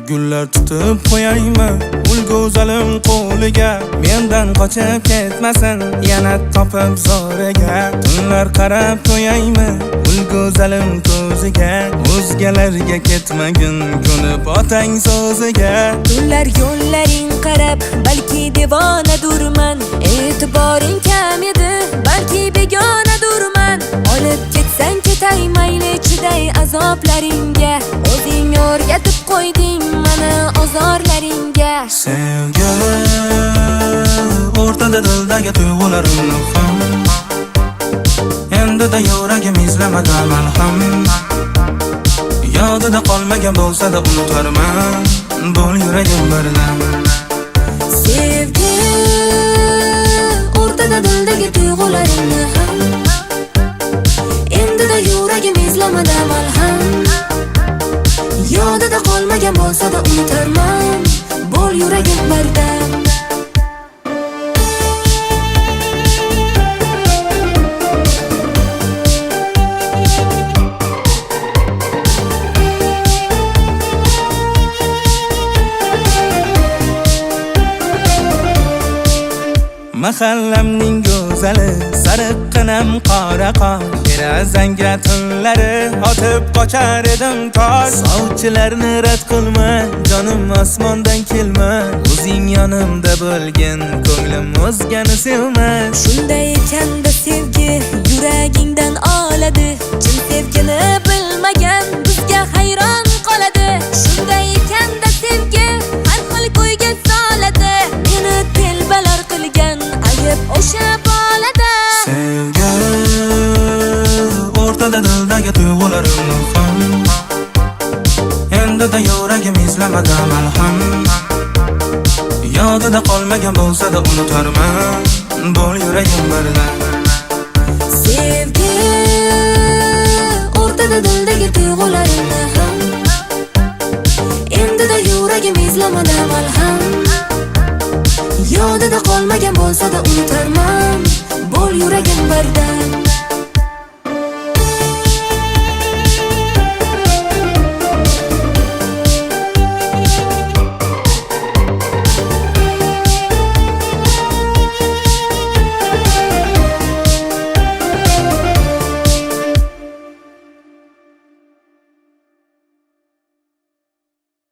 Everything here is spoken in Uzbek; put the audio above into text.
Gullar tutib qo'yaymi ul go'zalim qo'liga, mendan qochib ketmasin yana topib zo'riga. Tunlar qarab qo'yaymi ul go'zalim ko'ziga, o'zgalarga ketmagin ko'nib otang so'ziga. Tunlar yo'llaring qarab balki devonadurman, e'tiboring kam edi balki begonadurman. Olib ketsang ketay mayli chiday azoblaringga, o'zing o'rgatib qo'yding mana ozorlaringga. Sevgi o'rtada dildagi tuyg'ularimni ham, endi-da yuragim izlamada malham. Yodida qolmagan bo'lsa-da unutarman, bo'l yuragim birdan. Sevgi o'rtada dildagi tuyg'ularimni ham, endi-da yuragim izlamada malham. Yodida qolmagan bo'lsa-da unutarman, bo'l yuragim birdan. Mahallamning go'zali sariqqinam qora qor, derazangga tunlari otib qochar edim tor. Sovchilarni rad qilma, jonim osmondan kelma, o'zing yonimda bo'lgin, ko'nglim o'zgani sevmas. Shunday ekanda sevgi yuragingdan oladi, chin sevgini bilmagan bizga hayron qoladi. Shunday ekanda sevgi har xil ko'yga soladi, meni telbalar qilgan ayib o'sha bolada. Sevgi o'rtada dildagi tuyg'ularimni ham, endi-da yuragim izlamada malham. Yodida qolmagan bo'lsa-da unutarman, bo'l yuragim birdan. Sevgi o'rtada dildagi tuyg'ularimni ham, endi-da yuragim izlamada malham. Yodida qolmagan bo'lsa-da unutarman, bo'l yuragim birdan.